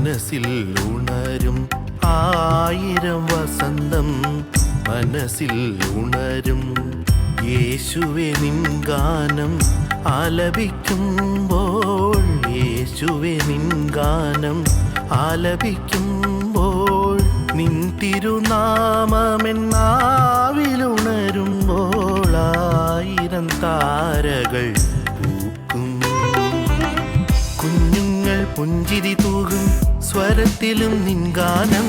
മനസ്സിൽ ഉണരും ആയിരം വസന്തം, മനസ്സിൽ ഉണരും യേശുവേ നിൻ ഗാനം ആലപിക്കുമ്പോൾ, യേശുവേ നിൻ ഗാനം ആലപിക്കുമ്പോൾ, നിൻ തിരുനാമമെന്നാവിലുണരുമ്പോൾ ആയിരം താരകൾ പൂക്കും. കുഞ്ഞുങ്ങൾ പുഞ്ചിരി തൂകും സ്വരത്തിലും നിൻ ഗാനം,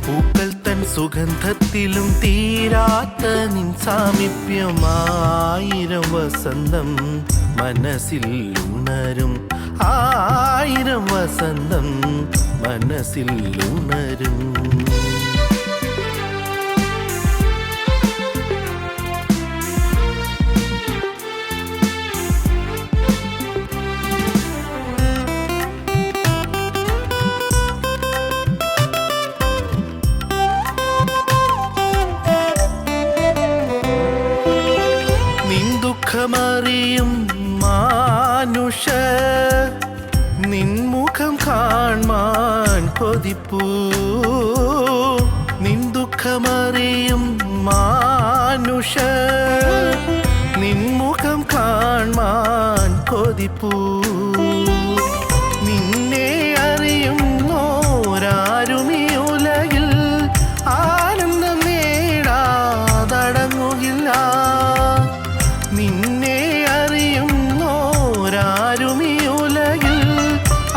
പൂക്കൾ തൻ സുഗന്ധത്തിലും തീരാത്ത നിൻ സാമീപ്യം. ആയിരം വസന്തം മനസ്സിൽ ഉണരും, ആയിരം വസന്തം മനസ്സിൽ ഉണരും. ദുഃഖമറിയും മാനുഷർ നിൻമുഖം കാൺമാൻ കൊതിപ്പൂ, നിൻ ദുഃഖമറിയും മാനുഷർ നിൻമുഖം കാൺമാൻ കൊതിപ്പൂ. നിന്നെ അറിയുന്നോരാരും ഈ ഉലകിൽ ആനന്ദം നേടാതടങ്ങുകില്ല. നിന്നെ അറിയുന്നോരാരും ഈ ഉലകിൽ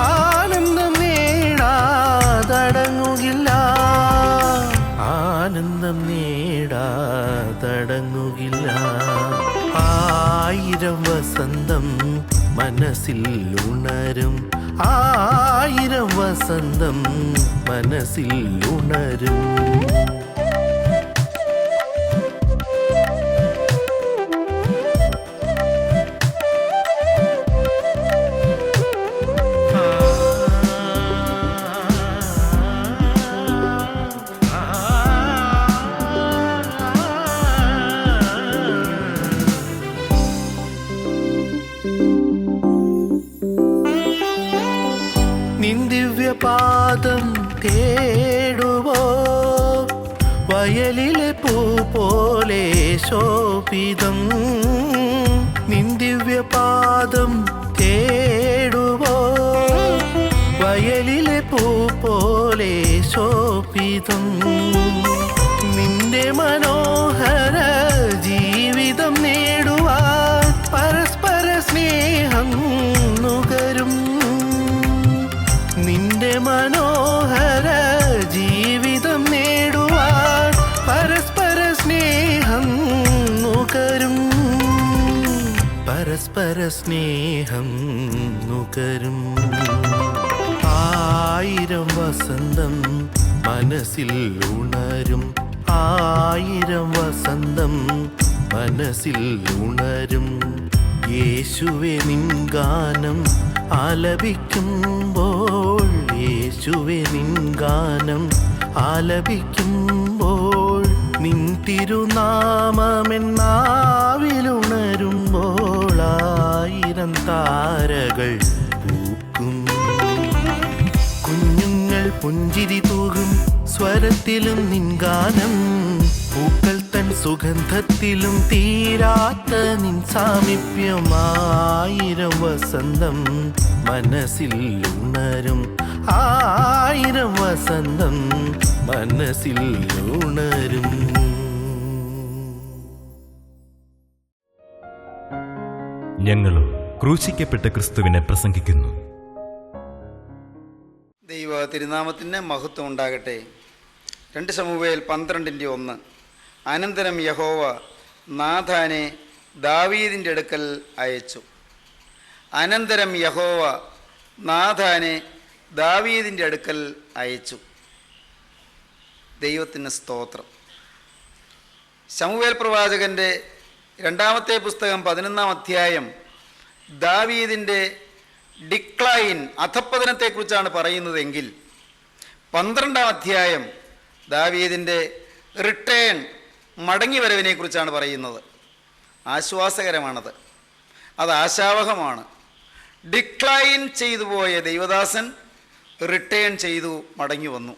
ആനന്ദം നേടാതടങ്ങുകില്ല, ആനന്ദം നേടാതടങ്ങുകില്ല. ആയിരം വസന്തം മനസ്സിൽ ഉണരും, ആയിരം വസന്തം മനസ്സിൽ ഉണരും. നിൻ ദിവ്യപാദം തേടുവോ വയലിലെ പൂ പോലെ ശോഭിതം. നിൻ ദിവ്യപാദം തേടുവോ വയലിലെ പൂ പോലെ ശോഭിതം. നിന്റെ മനോഹര ജീവിതം നേടുവാൻ പരസ്പര സ്നേഹം നുകരും. നിന്റെ മനോഹര ജീവിതം നേടുവാൻ പരസ്പര സ്നേഹം നുകരും, പരസ്പര സ്നേഹം നുകരും. ആയിരം വസന്തം മനസ്സിൽ ഉണരും, ആയിരം വസന്തം മനസ്സിൽ ഉണരും യേശുവേ നിൻ ഗാനം ആലപിക്കുമ്പോൾ, യേശുവേ നിൻ ഗാനം ആലപിക്കുമ്പോൾ, നിൻ തിരുനാമമെന്നാവിലുണരുമ്പോൾ ആയിരം താരകൾ പൂക്കും. കുഞ്ഞുങ്ങൾ പുഞ്ചിരി തൂകും സ്വരത്തിലും നിൻ ഗാനം, പൂക്കൾ തൻ സുഗന്ധത്തിലും തീരാത്ത നിൻ സാമീപ്യം. ആയിരം വസന്തം മനസ്സിൽ ഉണരും, ആയിരം വസന്തം മനസ്സിൽ ഉണരും. ഞങ്ങളും ക്രൂശിക്കപ്പെട്ട ക്രിസ്തുവിനെ പ്രസംഗിക്കുന്നു. ദൈവ തിരുനാമത്തിന് മഹത്വം ഉണ്ടാകട്ടെ. 2 ശമൂവേൽ 12:1. അനന്തരം യഹോവ നാഥാനെ ദാവീദിൻ്റെ അടുക്കൽ അയച്ചു. അനന്തരം യഹോവ നാഥാനെ ദാവീദിൻ്റെ അടുക്കൽ അയച്ചു. ദൈവത്തിന് സ്തോത്രം. ശമൂവേൽ പ്രവാചകൻ്റെ 2-ാമത്തെ പുസ്തകം 11-ാം അധ്യായം ദാവീദിൻ്റെ ഡിക്ലൈൻ അധപ്പതനത്തെക്കുറിച്ചാണ് പറയുന്നതെങ്കിൽ 12-ാം അധ്യായം ദാവീദിൻ്റെ റിട്ടേൺ മടങ്ങിവരവിനെക്കുറിച്ചാണ് പറയുന്നത്. ആശ്വാസകരമാണത്, അത് ആശാവഹമാണ്. ഡിക്ലൈൻ ചെയ്തു പോയ ദൈവദാസൻ റിട്ടേൺ ചെയ്തു മടങ്ങി വന്നു.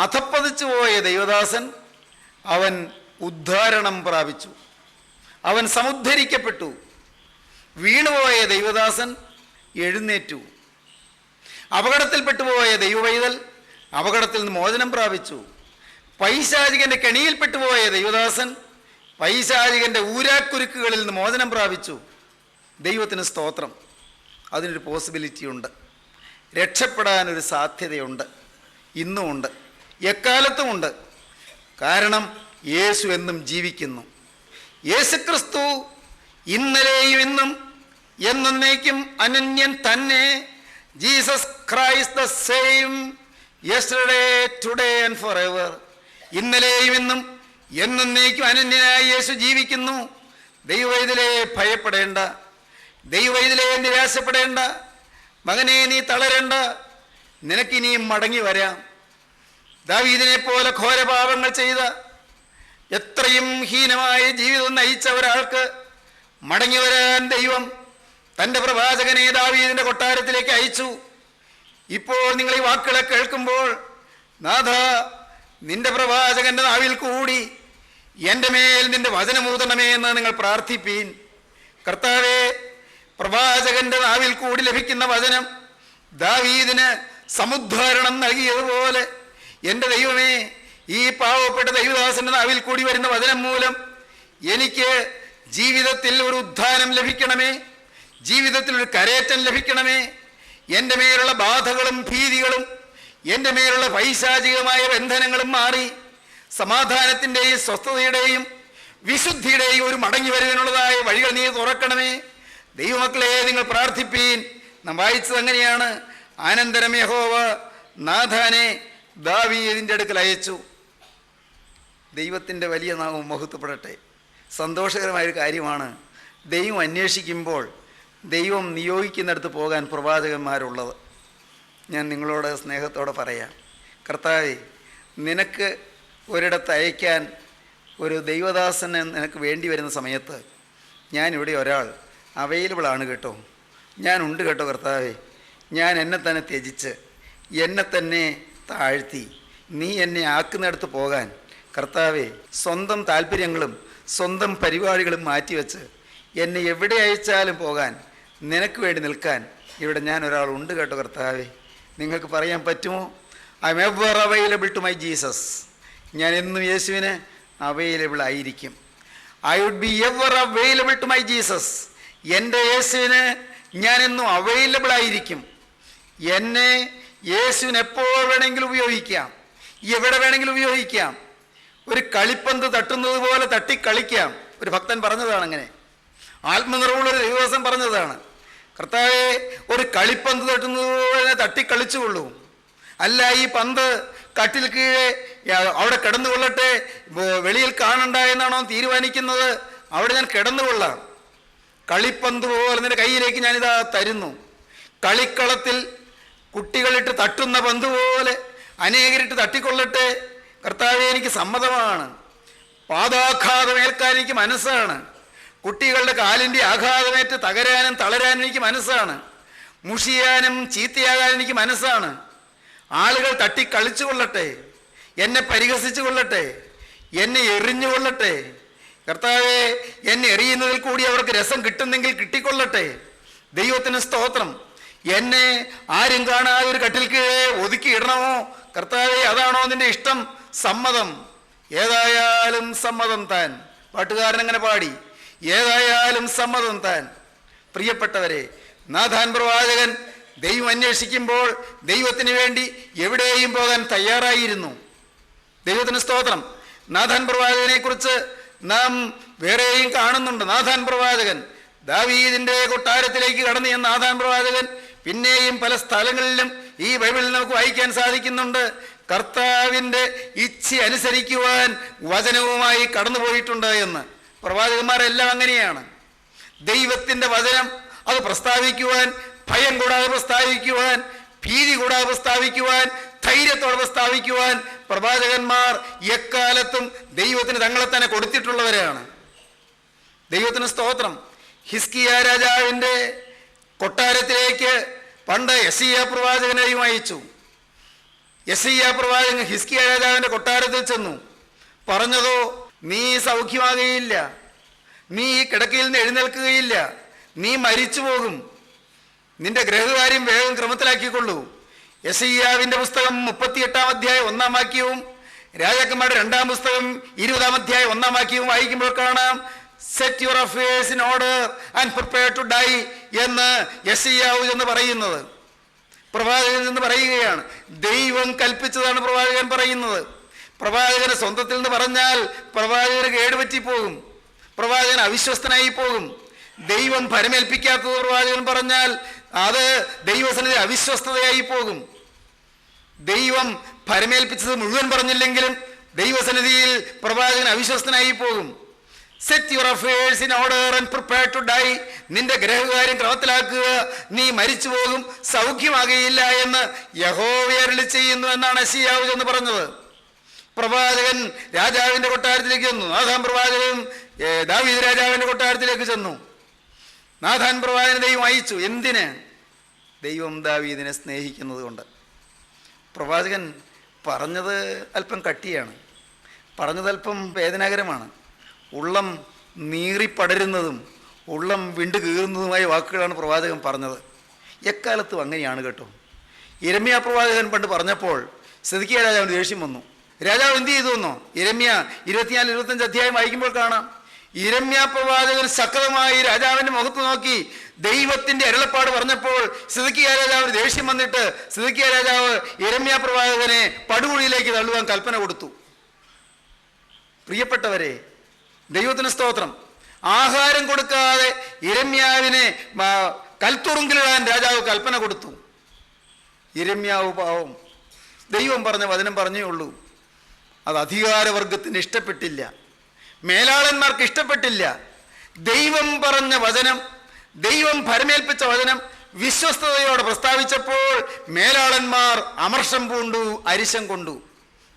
അധപ്പതിച്ചു പോയ ദൈവദാസൻ അവൻ ഉദ്ധാരണം പ്രാപിച്ചു, അവൻ സമുദ്ധരിക്കപ്പെട്ടു. വീണുപോയ ദൈവദാസൻ എഴുന്നേറ്റു. അപകടത്തിൽപ്പെട്ടുപോയ ദൈവവൈതൽ അപകടത്തിൽ നിന്ന് മോചനം പ്രാപിച്ചു. പൈശാചികന്റെ കെണിയിൽപ്പെട്ടുപോയ ദൈവദാസൻ പൈശാചികന്റെ ഊരാക്കുരുക്കുകളിൽ നിന്ന് മോചനം പ്രാപിച്ചു. ദൈവത്തിന് സ്തോത്രം. അതിനൊരു പോസിബിലിറ്റി ഉണ്ട്, രക്ഷപ്പെടാനൊരു സാധ്യതയുണ്ട്, ഇന്നുമുണ്ട്, എക്കാലത്തുമുണ്ട്. കാരണം യേശു എന്നും ജീവിക്കുന്നു. യേശുക്രിസ്തു ഇന്നലെയും ഇന്നും എന്നേക്കും അനന്യൻ തന്നെ. Jesus Christ the same yesterday today and for ever. ഇന്നലെയും ഇന്നും എന്നേക്കും അനന്യനായി യേശു ജീവിക്കുന്നു. ദൈവവൈതലേ ഭയപ്പെടേണ്ട, ദൈവവൈതലേ നിരാശപ്പെടേണ്ട, മകനെ നീ തളരേണ്ട, നിനക്കിനിയും മടങ്ങി വരാം. ദാവീദിനെ പോലെ ഘോരപാപങ്ങൾ ചെയ്ത, എത്രയും ഹീനമായ ജീവിതം നയിച്ച ഒരാൾക്ക് മടങ്ങി വരാൻ ദൈവം തൻ്റെ പ്രവാചകനെ ദാവീദിൻ്റെ കൊട്ടാരത്തിലേക്ക് അയച്ചു. ഇപ്പോൾ നിങ്ങൾ ഈ വാക്കുകളെ കേൾക്കുമ്പോൾ, നാഥ, നിന്റെ പ്രവാചകന്റെ നാവിൽ കൂടി എൻ്റെ മേൽ നിന്റെ വചനമൂതണമേ എന്ന് നിങ്ങൾ പ്രാർത്ഥിപ്പീൻ. കർത്താവേ, പ്രവാചകന്റെ നാവിൽ കൂടി ലഭിക്കുന്ന വചനം ദാവീദിന് സമുദ്ധാരണം നൽകിയതുപോലെ എൻ്റെ ദൈവമേ, ഈ പാവപ്പെട്ട ദൈവദാസന്റെ നാവിൽ കൂടി വരുന്ന വചനം മൂലം എനിക്ക് ജീവിതത്തിൽ ഒരു ഉദ്ധാനം ലഭിക്കണമേ, ജീവിതത്തിൽ ഒരു കരേറ്റം ലഭിക്കണമേ. എൻ്റെ മേലുള്ള ബാധകളും ഭീതികളും എൻ്റെ മേലുള്ള പൈശാചികമായ ബന്ധനങ്ങളും മാറി സമാധാനത്തിൻ്റെയും സ്വസ്ഥതയുടെയും വിശുദ്ധിയുടെയും ഒരു മടങ്ങി വരുവാനുള്ളതായ വഴികൾ നീ തുറക്കണമേ. ദൈവമക്കളെ, നിങ്ങൾ പ്രാർത്ഥിപ്പീൻ. നാം വായിച്ചത് അങ്ങനെയാണ്. അനന്തരം യഹോവ നാഥാനെ ദാവീദിൻ്റെ അടുക്കൽ അയച്ചു. ദൈവത്തിൻ്റെ വലിയ നാമം മഹത്വപ്പെടട്ടെ. സന്തോഷകരമായൊരു കാര്യമാണ്. ദൈവം അന്വേഷിക്കുമ്പോൾ ദൈവം നിയോഗിക്കുന്നിടത്ത് പോകാൻ പ്രവാചകന്മാരുള്ളത്. ഞാൻ നിങ്ങളോട് സ്നേഹത്തോടെ പറയാം, കർത്താവേ, നിനക്ക് ഒരിടത്ത് അയക്കാൻ ഒരു ദൈവദാസന് നിനക്ക് വേണ്ടി വരുന്ന സമയത്ത് ഞാനിവിടെ ഒരാൾ അവൈലബിളാണ് കേട്ടോ, ഞാനുണ്ട് കേട്ടോ കർത്താവേ. ഞാൻ എന്നെ തന്നെ ത്യജിച്ച് എന്നെ തന്നെ താഴ്ത്തി നീ എന്നെ ആക്കുന്നിടത്ത് പോകാൻ കർത്താവേ, സ്വന്തം താല്പര്യങ്ങളും സ്വന്തം പരിപാടികളും മാറ്റിവെച്ച് എന്നെ എവിടെ അയച്ചാലും പോകാൻ നിനക്ക് വേണ്ടി നിൽക്കാൻ ഇവിടെ ഞാൻ ഒരാളുണ്ട് കേട്ടോ കർത്താവേ. നിങ്ങൾക്ക് പറയാൻ പറ്റുമോ? I am ever available to my Jesus. ഞാൻ എന്നും യേശുവിന് അവൈലബിൾ ആയിരിക്കും. I would be ever available to my Jesus. എൻ്റെ യേശുവിന് ഞാൻ എന്നും അവൈലബിൾ ആയിരിക്കും. എന്നെ യേശുവിന് എപ്പോൾ വേണമെങ്കിലും ഉപയോഗിക്കാം, എവിടെ വേണമെങ്കിലും ഉപയോഗിക്കാം. ഒരു കളിപ്പന്ത് തട്ടുന്നത് പോലെ തട്ടിക്കളിക്കാം. ഒരു ഭക്തൻ പറഞ്ഞതാണ് അങ്ങനെ, ആത്മനിറവുള്ളൊരു ദൈവദാസൻ പറഞ്ഞതാണ്. കർത്താവേ, ഒരു കളിപ്പന്ത് തട്ടുന്നത് പോലെ തട്ടിക്കളിച്ചുകൊള്ളൂ. അല്ല, ഈ പന്ത് കട്ടിൽ കീഴെ അവിടെ കിടന്നുകൊള്ളട്ടെ, വെളിയിൽ കാണണ്ട എന്നാണോ തീരുമാനിക്കുന്നത്? അവിടെ ഞാൻ കിടന്നുകൊള്ളാം. കളിപ്പന്ത് പോലെ നിന്റെ കയ്യിലേക്ക് ഞാനിതാ തരുന്നു. കളിക്കളത്തിൽ കുട്ടികളിട്ട് തട്ടുന്ന പന്ത് പോലെ അനേകരിട്ട് തട്ടിക്കൊള്ളട്ടെ കർത്താവേ, എനിക്ക് സമ്മതമാണ്. പാദാഘാതമേൽക്കാൻ എനിക്ക് മനസ്സാണ്. കുട്ടികളുടെ കാലിൻ്റെ ആഘാതമേറ്റ് തകരാനും തളരാനും എനിക്ക് മനസ്സാണ്. മുഷിയാനും ചീത്തയാകാനും എനിക്ക് മനസ്സാണ്. ആളുകൾ തട്ടിക്കളിച്ചു കൊള്ളട്ടെ, എന്നെ പരിഹസിച്ചു കൊള്ളട്ടെ, എന്നെ എറിഞ്ഞുകൊള്ളട്ടെ കർത്താവേ. എന്നെ എറിയുന്നതിൽ കൂടി അവർക്ക് രസം കിട്ടുന്നെങ്കിൽ കിട്ടിക്കൊള്ളട്ടെ. ദൈവത്തിന് സ്തോത്രം. എന്നെ ആരും കാണാതെ ഒരു കട്ടിൽ കീഴെ ഒതുക്കി ഇടണമോ കർത്താവേ? അതാണോ നിന്റെ ഇഷ്ടം? സമ്മതം. ഏതായാലും സമ്മതം താൻ. പാട്ടുകാരൻ അങ്ങനെ പാടി, ഏതായാലും സമ്മതം താൻ. പ്രിയപ്പെട്ടവരെ, നാഥാൻ പ്രവാചകൻ ദൈവം അന്വേഷിക്കുമ്പോൾ ദൈവത്തിന് വേണ്ടി എവിടെയും പോകാൻ തയ്യാറായിരുന്നു. ദൈവത്തിന് സ്തോത്രം. നാഥാൻ പ്രവാചകനെ കുറിച്ച് നാം വേറെയും കാണുന്നുണ്ട്. നാഥാൻ പ്രവാചകൻ ദാവീദിന്റെ കൊട്ടാരത്തിലേക്ക് കടന്നു ചെന്ന നാഥാൻ പ്രവാചകൻ പിന്നെയും പല സ്ഥലങ്ങളിലും ഈ ബൈബിളിൽ നമുക്ക് വായിക്കാൻ സാധിക്കുന്നുണ്ട്. കർത്താവിൻ്റെ ഇച്ഛ അനുസരിക്കുവാൻ വചനവുമായി കടന്നുപോയിട്ടുണ്ട് എന്ന്. പ്രവാചകന്മാരെല്ലാം അങ്ങനെയാണ്. ദൈവത്തിൻ്റെ വചനം അത് പ്രസ്താവിക്കുവാൻ, ഭയം കൂടാതെ പ്രസ്താവിക്കുവാൻ, ഭീതി കൂടാതെ പ്രസ്താവിക്കുവാൻ, ധൈര്യത്തോടെ പ്രസ്താവിക്കുവാൻ പ്രവാചകന്മാർ എക്കാലത്തും ദൈവത്തിന് തങ്ങളെ തന്നെ കൊടുത്തിട്ടുള്ളവരാണ്. ദൈവത്തിന് സ്തോത്രം. ഹിസ്കിയ രാജാവിൻ്റെ കൊട്ടാരത്തിലേക്ക് പണ്ട് യെശയ്യാ പ്രവാചകനെയും അയച്ചു. യെശയ്യാ പ്രവാചകൻ ഹിസ്കിയ രാജാവിൻ്റെ കൊട്ടാരത്തിൽ ചെന്നു. പറഞ്ഞതോ, നീ സൗഖ്യമാകുകയില്ല, നീ ഈ കിടക്കയിൽ നിന്ന് എഴുന്നേൽക്കുകയില്ല, നീ മരിച്ചു പോകും, നിന്റെ ഗ്രഹകാര്യം വേഗം ക്രമത്തിലാക്കിക്കൊള്ളൂ. യെശയ്യാവിൻ്റെ പുസ്തകം 38-ാം അധ്യായം 1-ാം വാക്യവും രാജാക്കന്മാരുടെ 2-ാം പുസ്തകം 20-ാം അധ്യായം 1-ാം വാക്യവും വായിക്കുമ്പോൾ കാണാം, set your affairs in order and prepare to die എന്ന് യെശയ്യാവ് എന്ന് പറയുന്നത്. പ്രവാചകൻ എന്ന് പറയുകയാണ്. ദൈവം കൽപ്പിച്ചതാണ് പ്രവാചകൻ പറയുന്നത്. പ്രവാചകന് സ്വന്തത്തിൽ നിന്ന് പറഞ്ഞാൽ പ്രവാചകന് കേടുപറ്റിപ്പോകും, പ്രവാചകൻ അവിശ്വസ്തനായി പോകും. ദൈവം പരമേൽപ്പിക്കാത്തത് പ്രവാചകൻ പറഞ്ഞാൽ അത് ദൈവസന്നിധി അവിശ്വസ്തതയായി പോകും. ദൈവം പരമേൽപ്പിച്ചത് മുഴുവൻ പറഞ്ഞില്ലെങ്കിലും ദൈവസന്നിധിയിൽ പ്രവാചകൻ അവിശ്വസ്തനായി പോകും. Set your affairs in order and prepare to die. നിന്റെ ഗ്രഹകാര്യം ക്രമത്തിലാക്കുക, നീ മരിച്ചു പോകും, സൗഖ്യമാകുകയില്ല എന്ന് യഹോവ അരുളി ചെയ്യുന്നു എന്നാണ് യെശയ്യാവ് എന്ന് പറഞ്ഞത്. പ്രവാചകൻ രാജാവിൻ്റെ കൊട്ടാരത്തിലേക്ക് ചെന്നു. നാഥാൻ പ്രവാചകൻ ദാവീദ് രാജാവിൻ്റെ കൊട്ടാരത്തിലേക്ക് ചെന്നു. നാഥാൻ പ്രവാചകനെ ദൈവം അയച്ചു. എന്തിന്? ദൈവം ദാവീദിനെ സ്നേഹിക്കുന്നത് കൊണ്ട്. പ്രവാചകൻ പറഞ്ഞത് അല്പം കട്ടിയാണ്, പറഞ്ഞത് അല്പം വേദനാകരമാണ്. ഉള്ളം നീറിപ്പടരുന്നതും ഉള്ളം വിണ്ടു കീറുന്നതുമായ വാക്കുകളാണ് പ്രവാചകൻ പറഞ്ഞത്. എക്കാലത്തും അങ്ങനെയാണ് കേട്ടോ. യിരെമ്യാ പ്രവാചകൻ പണ്ട് പറഞ്ഞപ്പോൾ സിദ്ക്കിയാ രാജാവിന് ദേഷ്യം വന്നു. രാജാവ് എന്ത് ചെയ്തു എന്നോ? യിരെമ്യാ 24-25 അധ്യായം വായിക്കുമ്പോൾ കാണാം. യിരെമ്യാ പ്രവാചകൻ ശക്തമായി രാജാവിൻ്റെ മുഖത്ത് നോക്കി ദൈവത്തിൻ്റെ അരുളപ്പാട് പറഞ്ഞപ്പോൾ സിദ്ക്കിയാ രാജാവിന് ദേഷ്യം വന്നിട്ട് സിദ്ക്കിയാ രാജാവ് യിരെമ്യാ പ്രവാചകനെ പടുകുഴിയിലേക്ക് തള്ളുവാൻ കൽപ്പന കൊടുത്തു. പ്രിയപ്പെട്ടവരെ, ദൈവത്തിന് സ്തോത്രം. ആഹാരം കൊടുക്കാതെ യിരെമ്യാവിനെ കൽത്തുറുങ്കിലിടാൻ രാജാവ് കൽപ്പന കൊടുത്തു. യിരെമ്യാവ് പാവം, ദൈവം പറഞ്ഞ വചനം പറഞ്ഞേ ഉള്ളൂ. അത് അധികാരവർഗത്തിന് ഇഷ്ടപ്പെട്ടില്ല, മേലാളന്മാർക്ക് ഇഷ്ടപ്പെട്ടില്ല. ദൈവം പറഞ്ഞ വചനം, ദൈവം പരമേൽപ്പിച്ച വചനം വിശ്വസ്തയോടെ പ്രസ്താവിച്ചപ്പോൾ മേലാളന്മാർ അമർഷം പൂണ്ടു, അരിശം കൊണ്ടു.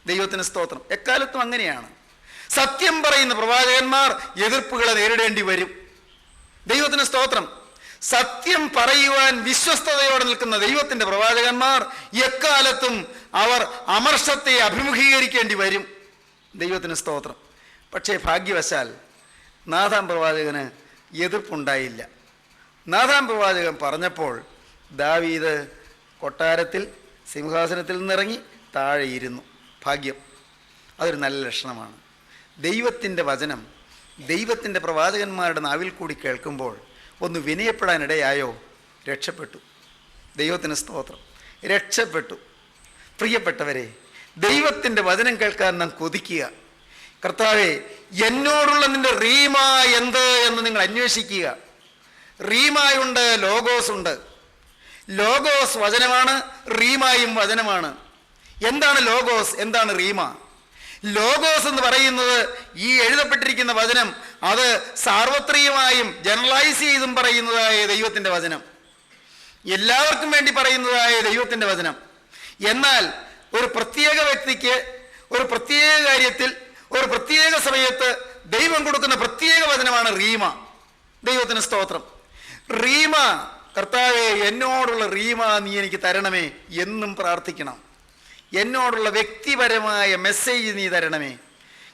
ദൈവത്തിന് സ്തോത്രം. എക്കാലത്തും അങ്ങനെയാണ്. സത്യം പറയുന്ന പ്രവാചകന്മാർ എതിർപ്പുകളെ നേരിടേണ്ടി വരും. ദൈവത്തിന് സ്തോത്രം. സത്യം പറയുവാൻ വിശ്വസ്തയോടെ നിൽക്കുന്ന ദൈവത്തിൻ്റെ പ്രവാചകന്മാർ എക്കാലത്തും അവർ അമർഷത്തെ അഭിമുഖീകരിക്കേണ്ടി വരും. ദൈവത്തിന് സ്തോത്രം. പക്ഷേ ഭാഗ്യവശാൽ നാഥാൻ പ്രവാചകന് എതിർപ്പുണ്ടായില്ല. നാഥാൻ പ്രവാചകൻ പറഞ്ഞപ്പോൾ ദാവീദ് കൊട്ടാരത്തിൽ സിംഹാസനത്തിൽ നിന്നിറങ്ങി താഴെ ഇരുന്നു. ഭാഗ്യം. അതൊരു നല്ല ലക്ഷണമാണ്. ദൈവത്തിൻ്റെ വചനം ദൈവത്തിൻ്റെ പ്രവാചകന്മാരുടെ നാവിൽ കൂടി കേൾക്കുമ്പോൾ ഒന്ന് വിനയപ്പെടാനിടയായോ? രക്ഷപ്പെട്ടു. ദൈവത്തിന് സ്തോത്രം. രക്ഷപ്പെട്ടു. പ്രിയപ്പെട്ടവരെ, ദൈവത്തിൻ്റെ വചനം കേൾക്കാൻ നാം കൊതിക്കുക. കർത്താവേ, എന്നോടുള്ള നിൻ്റെ റീമ എന്ത് എന്ന് നിങ്ങൾ അന്വേഷിക്കുക. റീമായുണ്ട്, ലോഗോസ് ഉണ്ട്. ലോഗോസ് വചനമാണ്, റീമായും വചനമാണ്. എന്താണ് ലോഗോസ്, എന്താണ് റീമ? ലോഗോസ് എന്ന് പറയുന്നത് ഈ എഴുതപ്പെട്ടിരിക്കുന്ന വചനം, അത് സാർവത്രികമായും ജനറലൈസ് ചെയ്തും പറയുന്നതായ ദൈവത്തിൻ്റെ വചനം, എല്ലാവർക്കും വേണ്ടി പറയുന്നതായ ദൈവത്തിൻ്റെ വചനം. എന്നാൽ ഒരു പ്രത്യേക വ്യക്തിക്ക് ഒരു പ്രത്യേക കാര്യത്തിൽ ഒരു പ്രത്യേക സമയത്ത് ദൈവം കൊടുക്കുന്ന പ്രത്യേക വചനമാണ് റീമ. ദൈവത്തിന് സ്തോത്രം. റീമ, കർത്താവേ എന്നോടുള്ള റീമ നീ എനിക്ക് തരണമേ എന്നും പ്രാർത്ഥിക്കണം. എന്നോടുള്ള വ്യക്തിപരമായ മെസ്സേജ് നീ തരണമേ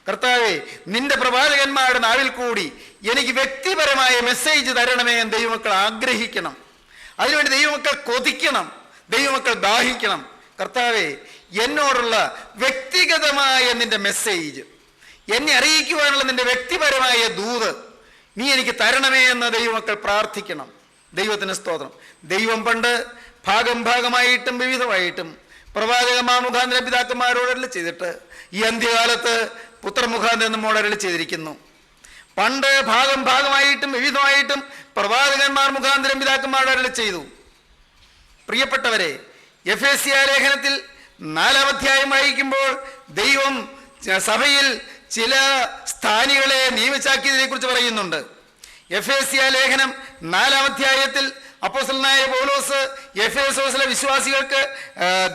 കർത്താവേ. നിന്റെ പ്രവാചകന്മാരുടെ നാവിൽ കൂടി എനിക്ക് വ്യക്തിപരമായ മെസ്സേജ് തരണമേ എന്ന് ദൈവമക്കൾ ആഗ്രഹിക്കണം. അതിനുവേണ്ടി ദൈവമക്കൾ കൊതിക്കണം, ദൈവമക്കൾ ദാഹിക്കണം. കർത്താവേ, എന്നോടുള്ള വ്യക്തിഗതമായ നിന്റെ മെസ്സേജ്, എന്നെ അറിയിക്കുവാനുള്ള നിന്റെ വ്യക്തിപരമായ ദൂത് നീ എനിക്ക് തരണമേ എന്ന് ദൈവമക്കൾ പ്രാർത്ഥിക്കണം. ദൈവത്തിന് സ്തോത്രം. ദൈവം പണ്ട് ഭാഗമായിട്ടും വിവിധമായിട്ടും പ്രവാചകന്മാർ മുഖാന്തരം പിതാക്കന്മാരോട് അരുളി ചെയ്തിട്ട് ഈ അന്ത്യകാലത്ത് പുത്രമുഖാന്തരം നമ്മോട് അരുളി ചെയ്തിരിക്കുന്നു. പണ്ട് ഭാഗമായിട്ടും വിവിധമായിട്ടും പ്രവാചകന്മാർ മുഖാന്തരം പിതാക്കന്മാരോട് അരുളി ചെയ്തു. പ്രിയപ്പെട്ടവരെ, എഫേസ്യ ലേഖനത്തിൽ 4-ാം അധ്യായം വായിക്കുമ്പോൾ ദൈവം സഭയിൽ ചില സ്ഥാനികളെ നിയമിച്ചാക്കിയതിനെ കുറിച്ച് പറയുന്നുണ്ട്. എഫേസ്യ ലേഖനം 4-ാം അധ്യായത്തിൽ അപ്പോസ്തലനായ പൗലോസ് എഫേസോസിലെ വിശ്വാസികൾക്ക്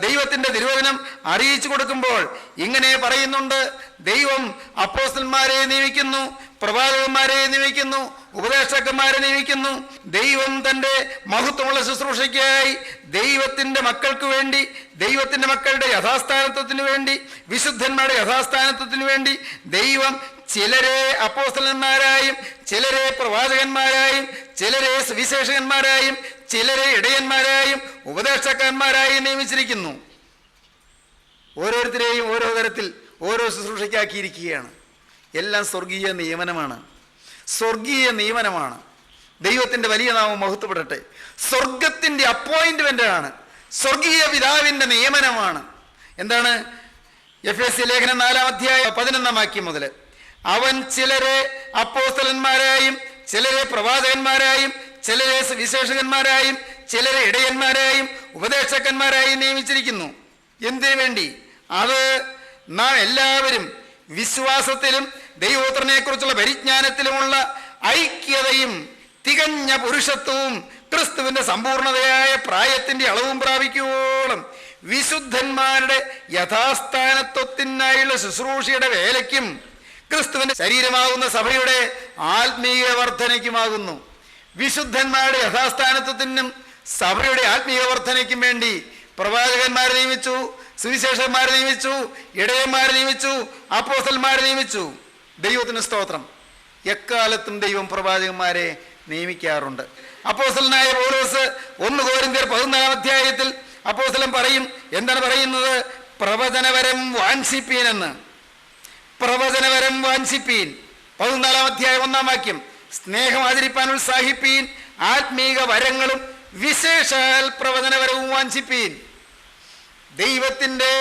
ദൈവത്തിൻ്റെ തിരുവചനം അറിയിച്ചു കൊടുക്കുമ്പോൾ ഇങ്ങനെ പറയുന്നുണ്ട്: ദൈവം അപ്പോസ്തലന്മാരെ നിയമിക്കുന്നു, പ്രവാചകന്മാരെ നിയമിക്കുന്നു, ഉപദേഷ്ടാക്കന്മാരെ നിയമിക്കുന്നു. ദൈവം തൻ്റെ മഹത്വമുള്ള ശുശ്രൂഷയ്ക്കായി ദൈവത്തിൻ്റെ മക്കൾക്ക് വേണ്ടി, ദൈവത്തിൻ്റെ മക്കളുടെ യഥാസ്ഥാനത്വത്തിന് വേണ്ടി, വിശുദ്ധന്മാരുടെ യഥാസ്ഥാനത്വത്തിന് വേണ്ടി ദൈവം ചിലരെ അപ്പോസ്തലന്മാരായും ചിലരെ പ്രവാചകന്മാരായും ചിലരെ സുവിശേഷകന്മാരായും ചിലരെ ഇടയന്മാരായും ഉപദേഷ്ടാക്കന്മാരായും നിയമിച്ചിരിക്കുന്നു. ഓരോരുത്തരെയും ഓരോ തരത്തിൽ ഓരോ ശുശ്രൂഷയ്ക്കാക്കിയിരിക്കുകയാണ്. എല്ലാം സ്വർഗീയ നിയമനമാണ്, സ്വർഗീയ നിയമനമാണ്. ദൈവത്തിൻ്റെ വലിയ നാമം മഹത്വപ്പെടട്ടെ. സ്വർഗത്തിൻ്റെ അപ്പോയിൻറ്റ്മെൻ്റാണ്, സ്വർഗീയ പിതാവിൻ്റെ നിയമനമാണ്. എന്താണ്? എഫേസ്യ ലേഖനം 4-ാം അധ്യായം 11-ാം വാക്യം മുതൽ, അവൻ ചിലരെ അപ്പോസ്തലന്മാരായും ചിലരെ പ്രവാചകന്മാരായും ചിലരെ സുവിശേഷകന്മാരായും ചിലരെ ഇടയന്മാരായും ഉപദേഷ്ടാക്കന്മാരായും നിയമിച്ചിരിക്കുന്നു. എന്തിനു വേണ്ടി? അത് നാം എല്ലാവരും വിശ്വാസത്തിലും ദൈവപുത്രനെക്കുറിച്ചുള്ള പരിജ്ഞാനത്തിലുമുള്ള ഐക്യതയും തികഞ്ഞ പുരുഷത്വവും ക്രിസ്തുവിൻ്റെ സമ്പൂർണതയായ പ്രായത്തിൻ്റെ അളവും പ്രാപിക്കുവോളം വിശുദ്ധന്മാരുടെ യഥാസ്ഥാനത്വത്തിനായുള്ള ശുശ്രൂഷയുടെ വേലയ്ക്കും ക്രിസ്തുവിൻ്റെ ശരീരമാകുന്ന സഭയുടെ ആത്മീയ വർധനയ്ക്കുമാകുന്നു. വിശുദ്ധന്മാരുടെ യഥാസ്ഥാനത്വത്തിനും സഭയുടെ ആത്മീയ വർധനയ്ക്കും വേണ്ടി പ്രവാചകന്മാരെ നിയമിച്ചു, സുവിശേഷന്മാരെ നിയമിച്ചു, ഇടയന്മാരെ നിയമിച്ചു, അപ്പോസ്തലന്മാരെ നിയമിച്ചു. ദൈവത്തിന് സ്തോത്രം. എക്കാലത്തും ദൈവം പ്രവാചകന്മാരെ നിയമിക്കാറുണ്ട്. അപ്പോസ്തലനായ പൗലോസ് 1 കൊരിന്ത്യർ 14-ാം അധ്യായത്തിൽ അപ്പോസ്തലൻ പറയും, എന്താണ് പറയുന്നത്? പ്രവചനവരം വാഞ്ചിപ്പീൻ എന്ന്. പ്രവചനവരം വാഞ്ചിപ്പീൻ. 14-ാം അധ്യായം 1-ാം വാക്യം, സ്നേഹം ആചരിപ്പാൻ ഉത്സാഹിപ്പീൻ, ആത്മീക വരങ്ങളും വിശേഷാൽ പ്രവചനവരവും വാഞ്ചിപ്പീൻ. ദൈവത്തിൻ്റെ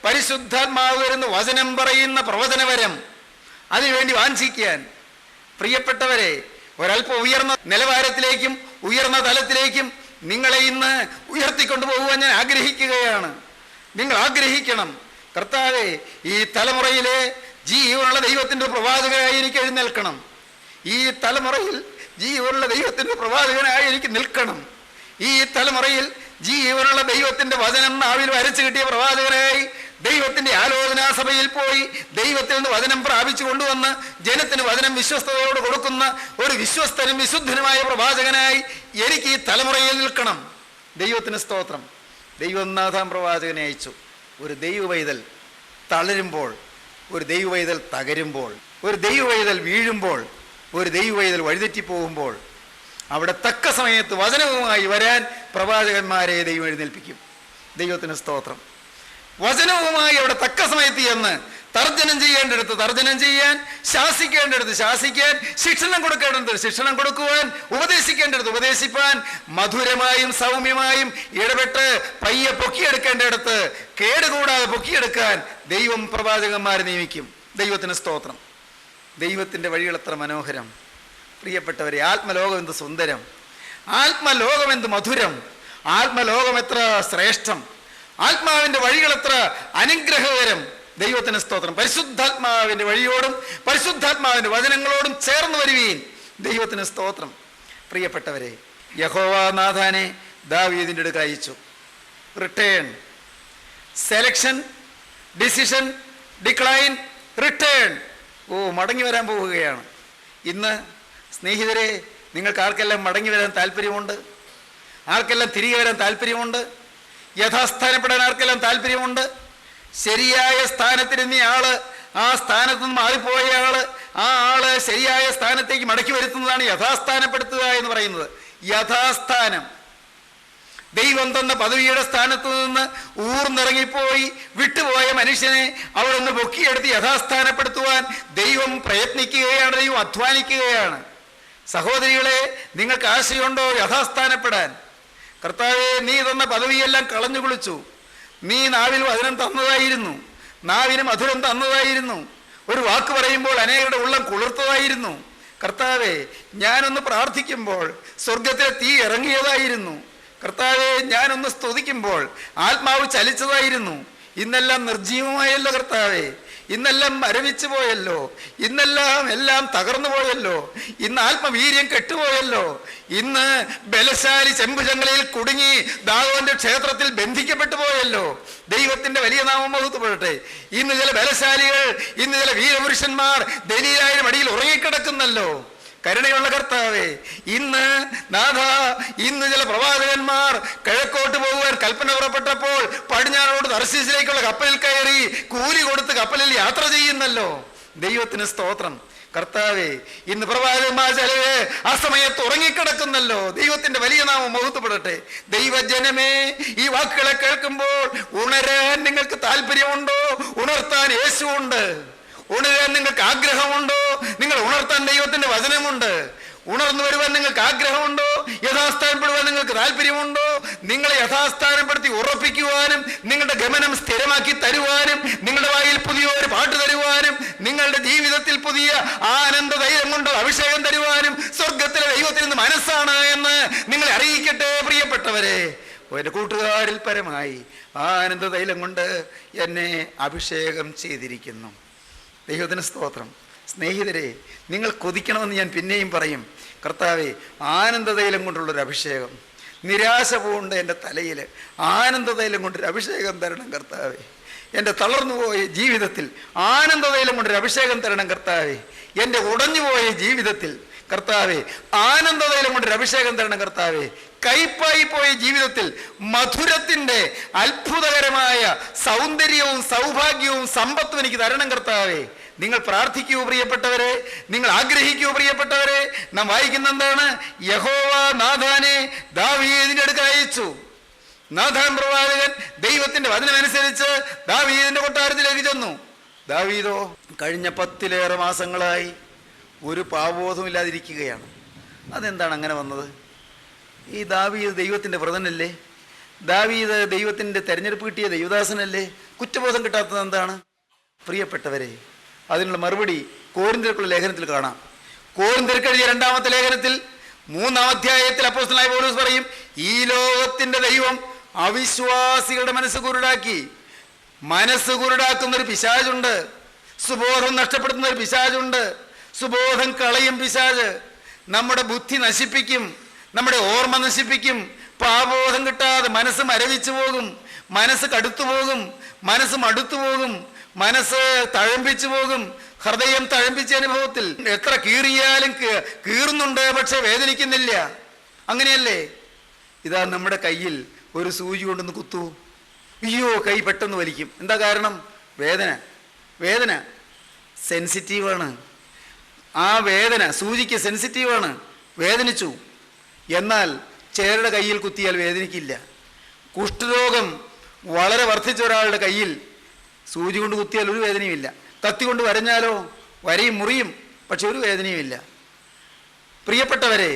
പരിശുദ്ധാത്മാവ് വരുന്ന വചനം പറയുന്ന പ്രവചനവരം, അതിനുവേണ്ടി വാഞ്ചിക്കാൻ. പ്രിയപ്പെട്ടവരെ, ഒരല്പം ഉയർന്ന നിലവാരത്തിലേക്കും ഉയർന്ന തലത്തിലേക്കും നിങ്ങളെ ഇന്ന് ഉയർത്തിക്കൊണ്ടു പോകുവാൻ ഞാൻ ആഗ്രഹിക്കുകയാണ്. നിങ്ങൾ ആഗ്രഹിക്കണം, കർത്താവേ, ഈ തലമുറയിലെ ജീവനുള്ള ദൈവത്തിൻ്റെ പ്രവാചകനായി എനിക്ക് എഴുന്നേൽക്കണം. ഈ തലമുറയിൽ ജീവനുള്ള ദൈവത്തിൻ്റെ പ്രവാചകനായി എനിക്ക് നിൽക്കണം. ഈ തലമുറയിൽ ജീവനുള്ള ദൈവത്തിൻ്റെ വചനം നാവിൽ വരച്ചു കിട്ടിയ പ്രവാചകനായി ദൈവത്തിൻ്റെ ആലോചനാ സഭയിൽ പോയി ദൈവത്തിൽ നിന്ന് വചനം പ്രാപിച്ചു കൊണ്ടുവന്ന് ജനത്തിന് വചനം വിശ്വസ്തയോട് കൊടുക്കുന്ന ഒരു വിശ്വസ്തനും വിശുദ്ധനുമായ പ്രവാചകനായി എനിക്ക് ഈ തലമുറയിൽ നിൽക്കണം. ദൈവത്തിന് സ്തോത്രം. ദൈവം 1-ാം പ്രവാചകനെ അയച്ചു. ഒരു ദൈവവൈതൽ തളരുമ്പോൾ, ഒരു ദൈവവൈതൽ തകരുമ്പോൾ, ഒരു ദൈവവൈതൽ വീഴുമ്പോൾ, ഒരു ദൈവവൈതൽ വഴിതെറ്റിപ്പോകുമ്പോൾ അവിടെ തക്ക സമയത്ത് വചനവുമായി വരാൻ പ്രവാചകന്മാരെ ദൈവം എഴുന്നേൽപ്പിക്കും. ദൈവത്തിന് സ്തോത്രം. വചനവുമായി അവിടെ തക്ക സമയത്ത് ചെന്ന് തർജ്ജനം ചെയ്യേണ്ടടുത്ത് തർജ്ജനം ചെയ്യാൻ, ശാസിക്കേണ്ടടുത്ത് ശാസിക്കാൻ, ശിക്ഷണം കൊടുക്കേണ്ടടുത്ത് ശിക്ഷണം കൊടുക്കുവാൻ, ഉപദേശിക്കേണ്ടടുത്ത് ഉപദേശിപ്പാൻ, മധുരമായും സൗമ്യമായും ഇടപെട്ട് പയ്യെ പൊക്കിയെടുക്കേണ്ടടുത്ത് കേടുകൂടാതെ പൊക്കിയെടുക്കാൻ ദൈവം പ്രവാചകന്മാരെ നിയമിക്കും. ദൈവത്തിന് സ്തോത്രം. ദൈവത്തിൻ്റെ വഴികൾ എത്ര മനോഹരം. പ്രിയപ്പെട്ടവരെ, ആത്മലോകം എന്ത് സുന്ദരം, ആത്മലോകം എന്ത് മധുരം, ആത്മലോകം എത്ര ശ്രേഷ്ഠം, ആത്മാവിൻ്റെ വഴികൾ എത്ര അനുഗ്രഹകരം. ദൈവത്തിന് സ്തോത്രം. പരിശുദ്ധാത്മാവിൻ്റെ വഴിയോടും പരിശുദ്ധാത്മാവിൻ്റെ വചനങ്ങളോടും ചേർന്ന് വരുവീൻ. ദൈവത്തിന് സ്തോത്രം. പ്രിയപ്പെട്ടവരെ, യഹോവ നാഥാനെ ദാവീദിൻ്റെ അടുക്കൽ അയച്ചു. Return, selection, decision, decline, return. മടങ്ങി വരാൻ പോവുകയാണ്. ഇന്ന് സ്നേഹിതരെ, നിങ്ങൾക്ക് ആർക്കെല്ലാം മടങ്ങി വരാൻ താല്പര്യമുണ്ട്? ആർക്കെല്ലാം തിരികെ വരാൻ താല്പര്യമുണ്ട്? യഥാസ്ഥാനപ്പെടാൻ ആർക്കെല്ലാം താല്പര്യമുണ്ട്? ശരിയായ സ്ഥാനത്തിരുന്ന ആള്, ആ സ്ഥാനത്ത് നിന്ന് മാറിപ്പോയ ആള്, ആ ആള് ശരിയായ സ്ഥാനത്തേക്ക് മടക്കി വരുത്തുന്നതാണ് യഥാസ്ഥാനപ്പെടുത്തുക എന്ന് പറയുന്നത്. യഥാസ്ഥാനം, ദൈവം തന്ന പദവിയുടെ സ്ഥാനത്ത് നിന്ന് ഊർന്നിറങ്ങിപ്പോയി വിട്ടുപോയ മനുഷ്യനെ അവിടെ നിന്ന് പൊക്കിയെടുത്ത് യഥാസ്ഥാനപ്പെടുത്തുവാൻ ദൈവം പ്രയത്നിക്കുകയാണ്, ദൈവം അധ്വാനിക്കുകയാണ്. സഹോദരികളെ, നിങ്ങൾക്ക് ആശയുണ്ടോ യഥാസ്ഥാനപ്പെടാൻ? കർത്താവേ, നീ തന്ന പദവിയെല്ലാം കളഞ്ഞു കുളിച്ചു. നീ നാവിൽ വചനം തന്നതായിരുന്നു, നാവിന് മധുരം തന്നതായിരുന്നു, ഒരു വാക്ക് പറയുമ്പോൾ അനേകരുടെ ഉള്ളം കുളിർത്തതായിരുന്നു. കർത്താവേ, ഞാനൊന്ന് പ്രാർത്ഥിക്കുമ്പോൾ സ്വർഗത്തിലെ തീ ഇറങ്ങിയതായിരുന്നു. കർത്താവേ, ഞാനൊന്ന് സ്തുതിക്കുമ്പോൾ ആത്മാവ് ചലിച്ചതായിരുന്നു. ഇന്നെല്ലാം നിർജീവമായല്ലോ കർത്താവേ, ഇന്നെല്ലാം മരവിച്ചു പോയല്ലോ, എല്ലാം തകർന്നു പോയല്ലോ, ഇന്ന് ആത്മവീര്യം കെട്ടുപോയല്ലോ, ഇന്ന് ബലശാലി ചെമ്പുചങ്ങലയിൽ കുടുങ്ങി ദാവോന്റെ ക്ഷേത്രത്തിൽ ബന്ധിക്കപ്പെട്ടു പോയല്ലോ. ദൈവത്തിന്റെ വലിയ നാമം മഹത്വപ്പെടട്ടെ. ഇന്ന് ചില ബലശാലികൾ, ഇന്ന് ചില വീരപുരുഷന്മാർ ദലീലായ മടിയിൽ ഉറങ്ങിക്കിടക്കുന്നല്ലോ. കരുണയുള്ള കർത്താവേ, ഇന്ന് നാഥ, ഇന്ന് ചില പ്രവാചകന്മാർ കിഴക്കോട്ട് പോകുവാൻ കൽപ്പന പുറപ്പെട്ടപ്പോൾ പടിഞ്ഞാറോട്ട് തർശീസിലേക്കുള്ള കപ്പലിൽ കയറി കൂലി കൊടുത്ത് കപ്പലിൽ യാത്ര ചെയ്യുന്നല്ലോ. ദൈവത്തിന് സ്തോത്രം. കർത്താവേ, ഇന്ന് പ്രവാചകന്മാർ ചിലര് ആ സമയത്ത് ഉറങ്ങിക്കിടക്കുന്നല്ലോ. ദൈവത്തിന്റെ വലിയ നാമം മഹത്വപ്പെടട്ടെ. ദൈവജനമേ, ഈ വാക്കുകളെ കേൾക്കുമ്പോൾ ഉണരാൻ നിങ്ങൾക്ക് താല്പര്യമുണ്ടോ? ഉണർത്താൻ യേശുവുണ്ട്. ഉണരാൻ നിങ്ങൾക്ക് ആഗ്രഹമുണ്ടോ? നിങ്ങൾ ഉണർത്താൻ ദൈവത്തിന്റെ വചനമുണ്ട്. ഉണർന്നു വരുവാൻ നിങ്ങൾക്ക് ആഗ്രഹമുണ്ടോ? യഥാസ്ഥാനപ്പെടുവാൻ നിങ്ങൾക്ക് താല്പര്യമുണ്ടോ? നിങ്ങളെ യഥാസ്ഥാനപ്പെടുത്തി ഉറപ്പിക്കുവാനും നിങ്ങളുടെ ഗമനം സ്ഥിരമാക്കി തരുവാനും നിങ്ങളുടെ വായിൽ പുതിയൊരു പാട്ട് തരുവാനും നിങ്ങളുടെ ജീവിതത്തിൽ പുതിയ ആനന്ദ ധൈര്യം കൊണ്ട് അഭിഷേകം തരുവാനും സ്വർഗത്തിലെ ദൈവത്തിൽ നിന്ന് മനസ്സാണ് എന്ന് നിങ്ങളെ അറിയിക്കട്ടെ പ്രിയപ്പെട്ടവരെ. ഒരു കൂട്ടുകാരിൽ പരമായി ആനന്ദ തൈലം കൊണ്ട് എന്നെ അഭിഷേകം ചെയ്തിരിക്കുന്നു. ദൈവത്തിന് സ്തോത്രം. സ്നേഹിതരെ, നിങ്ങൾ കൊതിക്കണമെന്ന് ഞാൻ പിന്നെയും പറയും. കർത്താവെ, ആനന്ദതൈലം കൊണ്ടുള്ളൊരു അഭിഷേകം, നിരാശ പൂണ്ട് എൻ്റെ തലയിൽ ആനന്ദതൈലം കൊണ്ടൊരു അഭിഷേകം തരണം കർത്താവെ. എൻ്റെ തളർന്നുപോയ ജീവിതത്തിൽ ആനന്ദതൈലം കൊണ്ടൊരു അഭിഷേകം തരണം കർത്താവെ. എൻ്റെ ഉടഞ്ഞുപോയ ജീവിതത്തിൽ കർത്താവെ ആനന്ദതൈലം കൊണ്ടൊരു അഭിഷേകം തരണം കർത്താവെ. കയ്പായി പോയ ജീവിതത്തിൽ മധുരത്തിൻ്റെ അത്ഭുതകരമായ സൗന്ദര്യവും സൗഭാഗ്യവും സമ്പത്തും എനിക്ക് തരണം കർത്താവെ. നിങ്ങൾ പ്രാർത്ഥിക്കൂ പ്രിയപ്പെട്ടവരെ, നിങ്ങൾ ആഗ്രഹിക്കൂ പ്രിയപ്പെട്ടവരെ. നാം വായിക്കുന്ന എന്താണ്? യഹോവ നാഥാനെ ദാവീദിന്റെ അടുക്കൽ അയച്ചു. നാഥാൻ പ്രവാചകൻ ദൈവത്തിന്റെ വചനമനുസരിച്ച് ദാവീദിന്റെ കൊട്ടാരത്തിലേക്ക് ചെന്നു. ദാവീദോ കഴിഞ്ഞ 10 മാസങ്ങളായി ഒരു പാവബോധമില്ലാതിരിക്കുകയാണ്. അതെന്താണ് അങ്ങനെ വന്നത്? ഈ ദാവീദ് ദൈവത്തിന്റെ വ്രതനല്ലേ? ദാവീദ് ദൈവത്തിന്റെ തെരഞ്ഞെടുപ്പ് കിട്ടിയ ദൈവദാസനല്ലേ? കുറ്റബോധം കിട്ടാത്തത് എന്താണ്? പ്രിയപ്പെട്ടവരെ, അതിനുള്ള മറുപടി കോരിന്ത്യർക്കുള്ള ലേഖനത്തിൽ കാണാം. കോരിന്ത്യർക്ക് എഴുതിയ 2-ാമത്തെ ലേഖനത്തിൽ 3-ാം അധ്യായത്തിൽ അപ്പോസ്തലനായ പൗലോസ് പറയും, ഈ ലോകത്തിന്റെ ദൈവം അവിശ്വാസികളുടെ മനസ്സ് കുരുടാക്കി. മനസ്സ് കുരുടാക്കുന്നൊരു പിശാചുണ്ട്. സുബോധം നഷ്ടപ്പെടുത്തുന്ന ഒരു പിശാചുണ്ട്. സുബോധം കളയും പിശാച്. നമ്മുടെ ബുദ്ധി നശിപ്പിക്കും, നമ്മുടെ ഓർമ്മ നശിപ്പിക്കും. പാപബോധം കിട്ടാതെ മനസ്സ് മരവിച്ചു പോകും, മനസ്സ് കടുത്തു പോകും, മനസ്സ് മടുത്തു പോകും, മനസ്സ് തഴമ്പിച്ചു പോകും. ഹൃദയം തഴമ്പിച്ച അനുഭവത്തിൽ എത്ര കീറിയാലും കീറുന്നുണ്ട്, പക്ഷെ വേദനിക്കുന്നില്ല. അങ്ങനെയല്ലേ? ഇതാ നമ്മുടെ കയ്യിൽ ഒരു സൂചി കൊണ്ടൊന്ന് കുത്തു, അയ്യോ കൈ പെട്ടെന്ന് വലിക്കും. എന്താ കാരണം? വേദന സെൻസിറ്റീവാണ്. ആ വേദന സൂചിക്ക് സെൻസിറ്റീവാണ്, വേദനിച്ചു. എന്നാൽ ചിലരുടെ കയ്യിൽ കുത്തിയാൽ വേദനിക്കില്ല. കുഷ്ഠരോഗം വളരെ വർദ്ധിച്ച ഒരാളുടെ കയ്യിൽ സൂചി കൊണ്ട് കുത്തിയാൽ ഒരു വേദനയുമില്ല. കത്തി കൊണ്ട് വരഞ്ഞാലോ വരയും മുറിയും, പക്ഷെ ഒരു വേദനയുമില്ല. പ്രിയപ്പെട്ടവരെ,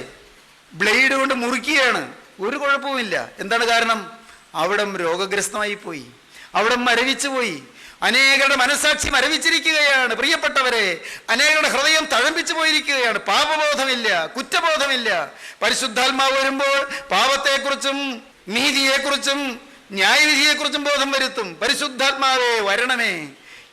ബ്ലേഡ് കൊണ്ട് മുറിക്കുകയാണ്, ഒരു കുഴപ്പവുമില്ല. എന്താണ് കാരണം? അവിടം രോഗഗ്രസ്തമായി പോയി, അവിടം മരവിച്ചു പോയി. അനേകരുടെ മനസ്സാക്ഷി മരവിച്ചിരിക്കുകയാണ് പ്രിയപ്പെട്ടവരെ. അനേകരുടെ ഹൃദയം തഴമ്പിച്ചു പോയിരിക്കുകയാണ്. പാപബോധമില്ല, കുറ്റബോധമില്ല. പരിശുദ്ധാത്മാവ് വരുമ്പോൾ പാപത്തെക്കുറിച്ചും നീതിയെക്കുറിച്ചും ന്യായവിധിയെക്കുറിച്ചും ബോധം വരുത്തും. പരിശുദ്ധാത്മാവേ വരണമേ,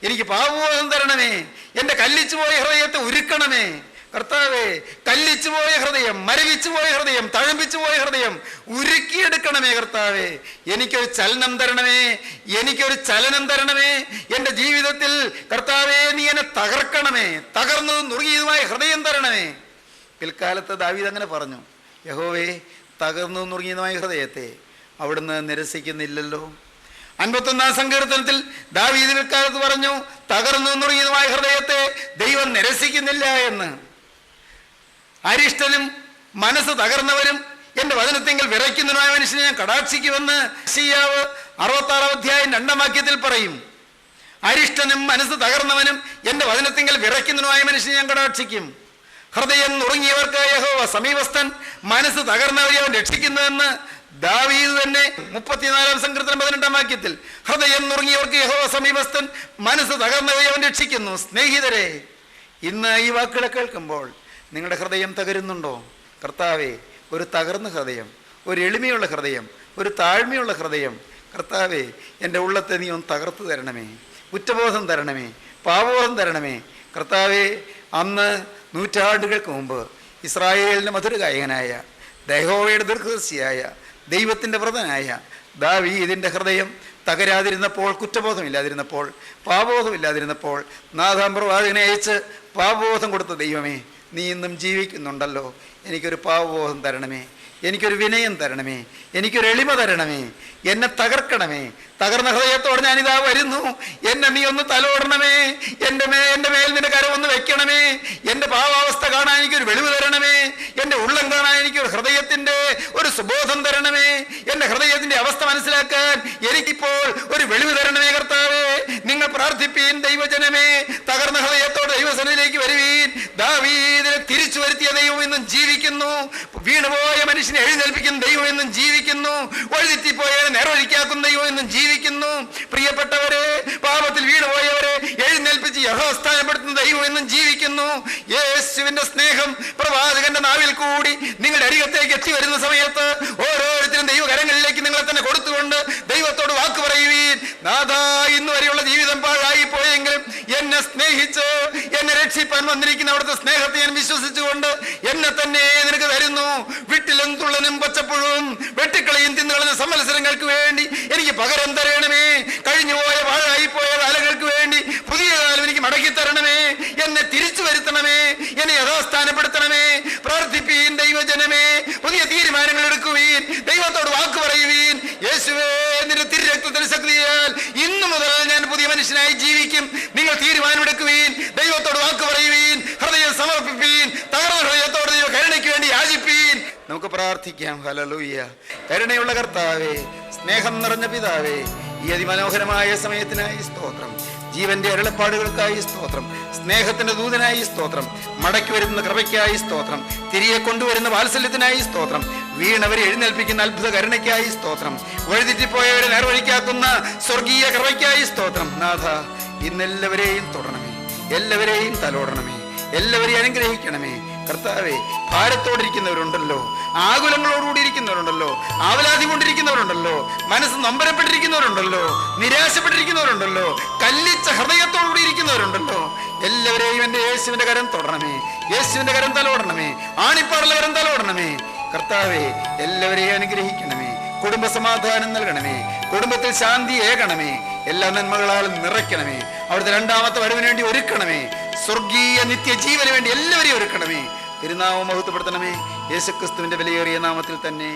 എനിക്ക് പാപബോധം തരണമേ, എൻ്റെ കല്ലിച്ചുപോയ ഹൃദയത്തെ ഉരുക്കണമേ കർത്താവേ. കല്ലിച്ചുപോയ ഹൃദയം, മരവിച്ചുപോയ ഹൃദയം, തഴമ്പിച്ചുപോയ ഹൃദയം ഉരുക്കിയെടുക്കണമേ കർത്താവേ. എനിക്കൊരു ചലനം തരണമേ, എനിക്കൊരു ചലനം തരണമേ എൻ്റെ ജീവിതത്തിൽ കർത്താവേ. നീ എന്നെ തകർക്കണമേ, തകർന്നതും നുറുകിയതുമായ ഹൃദയം തരണമേ. പിൽക്കാലത്ത് ദാവീദ് അങ്ങനെ പറഞ്ഞു, യഹോവേ തകർന്നതും നുറുകിയതുമായ ഹൃദയത്തെ അവിടുന്ന് നിരസിക്കുന്നില്ലല്ലോ. 51-ാം സങ്കീർത്തനത്തിൽ ദാവീദ് പിൽക്കാലത്ത് പറഞ്ഞു, തകർന്നു നുറുകിയതുമായ ഹൃദയത്തെ ദൈവം നിരസിക്കുന്നില്ല എന്ന്. അരിഷ്ടനും മനസ്സ് തകർന്നവരും എൻ്റെ വചനത്തിങ്കിൽ വിറയ്ക്കുന്നതിനായ മനുഷ്യനെ ഞാൻ കടാക്ഷിക്കുമെന്ന് യെശയ്യാവ് 66-ാം അധ്യായം 2-ാം വാക്യത്തിൽ പറയും. അരിഷ്ടനും മനസ്സ് തകർന്നവനും എൻ്റെ വചനത്തിങ്കിൽ വിറയ്ക്കുന്നതിനായ മനുഷ്യനെ ഞാൻ കടാക്ഷിക്കും. ഹൃദയം നുറുങ്ങിയവർക്ക് യഹോവ സമീപസ്ഥൻ, മനസ്സ് തകർന്നവരെ അവൻ രക്ഷിക്കുന്നുവെന്ന് ദാവീദ് തന്നെ 34-ാം സങ്കീർത്തനം 18-ാം വാക്യത്തിൽ. ഹൃദയം നുറുങ്ങിയവർക്ക് യഹോവ സമീപസ്ഥൻ, മനസ്സ് തകർന്നവരെ അവൻ രക്ഷിക്കുന്നു. സ്നേഹിതരെ, ഇന്ന് ഈ വാക്കുകളെ കേൾക്കുമ്പോൾ നിങ്ങളുടെ ഹൃദയം തകരുന്നുണ്ടോ? കർത്താവേ, ഒരു തകർന്ന ഹൃദയം, ഒരു എളിമയുള്ള ഹൃദയം, ഒരു താഴ്മയുള്ള ഹൃദയം കർത്താവേ, എൻ്റെ ഉള്ളത്തെ നീ ഒന്ന് തകർത്ത് തരണമേ. കുറ്റബോധം തരണമേ, പാപബോധം തരണമേ കർത്താവേ. അന്ന് നൂറ്റാണ്ടുകൾക്ക് മുമ്പ് ഇസ്രായേലിൻ്റെ മധുരഗായകനായ, യഹോവയുടെ ദീർഘദർശിയായ, ദൈവത്തിൻ്റെ വ്രതനായ ദാവീദിൻ്റെ ഹൃദയം തകരാതിരുന്നപ്പോൾ, കുറ്റബോധമില്ലാതിരുന്നപ്പോൾ, പാപബോധമില്ലാതിരുന്നപ്പോൾ നാഥാം പ്രവാചകനെ അയച്ച് പാപബോധം കൊടുത്ത ദൈവമേ, നീ ഇന്നും ജീവിക്കുന്നുണ്ടല്ലോ, എനിക്കൊരു പാവബോധം തരണമേ, എനിക്കൊരു വിനയം തരണമേ, എനിക്കൊരു എളിമ തരണമേ, എന്നെ തകർക്കണമേ. തകർന്ന ഹൃദയത്തോടെ ഞാനിതാ വരുന്നു. എന്നെ നീ ഒന്ന് തലോടണമേ, എൻ്റെ മേൽ നിന്റെ കരം ഒന്ന് വെക്കണമേ. എൻ്റെ ഭാവാവസ്ഥ കാണാൻ എനിക്കൊരു വെളിവ് തരണമേ. എൻ്റെ ഉള്ളം കാണാൻ എനിക്കൊരു ഹൃദയത്തിൻ്റെ ഒരു സുബോധം തരണമേ. എൻ്റെ ഹൃദയത്തിൻ്റെ അവസ്ഥ മനസ്സിലാക്കാൻ എനിക്കിപ്പോൾ ഒരു വെളിവ് തരണമേ കർത്താവേ. നിങ്ങൾ പ്രാർത്ഥിപ്പീൻ ദൈവജനമേ. തകർന്ന ഹൃദയത്തോടെ ദൈവസന്നിധിയിലേക്ക് വരുവീൻ. ദാവീദിനെ തിരിച്ചു വരുത്തിയ ദൈവം എന്നും ജീവിക്കുന്നു. വീണുപോയ മനുഷ്യനെ എഴുന്നേൽപ്പിക്കുന്ന ദൈവം എന്നും ജീവിക്കുന്നു. വഴിതെറ്റിപ്പോയവരെ നേർവഴിക്കാക്കുന്ന ദൈവം എന്നും ജീവിക്കുന്നു. പ്രിയപ്പെട്ടവരെ, പാപത്തിൽ വീണുപോയവരെ എഴുന്നേൽപ്പിച്ച് യഹോസ്ഥാനപ്പെടുത്തുന്ന ദൈവം എന്നും ജീവിക്കുന്നു. യേശുവിന്റെ സ്നേഹം പ്രവാചകന്റെ നാവിൽ കൂടി നിങ്ങളുടെ അരികത്തേക്ക് എത്തി വരുന്ന സമയത്ത് ഓരോരുത്തരും ദൈവകരങ്ങളിലേക്ക് നിങ്ങളെ തന്നെ കൊടുത്തുകൊണ്ട് ദൈവത്തോട് വാക്ക് പറയുവീൻ. നാഥാ, ഇന്ന് വരെയുള്ള ജീവിതം പാഴായി പോയെങ്കിലും എന്നെ സ്നേഹിച്ച് എന്നെ രക്ഷിപ്പാൻ വന്നിരിക്കുന്ന അവിടുത്തെ സ്നേഹത്തെ ഞാൻ വിശ്വസിച്ചുകൊണ്ട് എന്നെ തന്നെ നിനക്ക് തരുന്നു. വിട്ടിലും തുള്ളനും പച്ചപ്പുഴവും വെട്ടിക്കളയും തിന്നുകളഞ്ഞ സംവത്സരങ്ങൾക്ക് വേണ്ടി എനിക്ക് പകരം തരണമേ. കഴിഞ്ഞുപോയ പാഴായിപ്പോയ കാലങ്ങൾക്ക് വേണ്ടി പുതിയ കാലം എനിക്ക് മടക്കി തരണമേ. എന്നെ തിരിച്ചു വരുത്തണമേ, എന്നെ യഥാസ്ഥാനപ്പെടുത്തണമേ. പ്രാർത്ഥിപ്പീൻ ദൈവജനമേ. പുതിയ തീരുമാനങ്ങൾ എടുക്കുവീൻ. ദൈവത്തോട് വാക്ക് പറയുവീൻ. യേശുവേ, നിന്റെ തിരുരക്തത്തിന് ശക്തിയാൽ ഇന്നു മുതൽ ഞാൻ പുതിയ മനുഷ്യനായി ജീവിക്കും. നിങ്ങൾ തീരുമാനമെടുക്കുവീൻ. ദൈവത്തോട് വാക്ക് പറയുവീൻ. ഹൃദയം സമർപ്പിപ്പീൻ. തകർന്ന ഹൃദയത്തോട് ദൈവ കരുണയ്ക്ക് വേണ്ടി യാചിപ്പീൻ. നമുക്ക് പ്രാർത്ഥിക്കാം. ഹല്ലേലൂയ. കരുണയുള്ള കർത്താവേ, സ്നേഹം നിറഞ്ഞ പിതാവേ, ഈ അതിമനോഹരമായ സമയത്തിനായി സ്തോത്രം. ജീവന്റെ അരുളപ്പാടുകൾക്കായി സ്തോത്രം. സ്നേഹത്തിന്റെ ദൂതനായി സ്തോത്രം. മടക്കി വരുന്ന കൃപയ്ക്കായി സ്തോത്രം. തിരികെ കൊണ്ടുവരുന്ന വാത്സല്യത്തിനായി സ്തോത്രം. വീണവരെ എഴുന്നേൽപ്പിക്കുന്ന അത്ഭുത കരുണയ്ക്കായി സ്തോത്രം. വഴിതെറ്റിപ്പോയവരെ നേർവഴിക്കാക്കുന്ന സ്വർഗീയ കൃപയ്ക്കായി സ്തോത്രം. നാഥ, ഇന്നെല്ലാവരെയും തൊടണമേ, എല്ലാവരെയും തലോടണമേ, എല്ലാവരെയും അനുഗ്രഹിക്കണമേ. കർത്താവേ, ഭാരത്തോടിരിക്കുന്നവരുണ്ടല്ലോ, ആകുലങ്ങളോടുകൂടി ഇരിക്കുന്നവരുണ്ടല്ലോ, ആവലാതി കൊണ്ടിരിക്കുന്നവരുണ്ടല്ലോ, മനസ്സ് നൊമ്പരപ്പെട്ടിരിക്കുന്നവരുണ്ടല്ലോ, നിരാശപ്പെട്ടിരിക്കുന്നവരുണ്ടല്ലോ, കല്ലിച്ച ഹൃദയത്തോടുകൂടി ഇരിക്കുന്നവരുണ്ടല്ലോ, എല്ലാവരെയും എൻ്റെ യേശുവിൻ്റെ കരം തൊടണമേ, യേശുവിൻ്റെ കരം തലോടണമേ, ആണിപ്പാടുള്ള കരം തലോടണമേ. കർത്താവേ, എല്ലാവരെയും അനുഗ്രഹിക്കണമേ, കുടുംബ സമാധാനം നൽകണമേ, കുടുംബത്തിൽ ശാന്തി ഏകണമേ, എല്ലാ നന്മകളാലും നിറയ്ക്കണമേ. അവിടുത്തെ രണ്ടാമത്തെ വരവിന് വേണ്ടി ഒരുക്കണമേ. സ്വർഗീയ നിത്യജീവന് വേണ്ടി എല്ലാവരെയും ഒരുക്കണമേ. തിരുനാമം മഹത്വപ്പെടുത്തണമേ. യേശുക്രിസ്തുവിന്റെ വിലയേറിയ നാമത്തിൽ തന്നെ.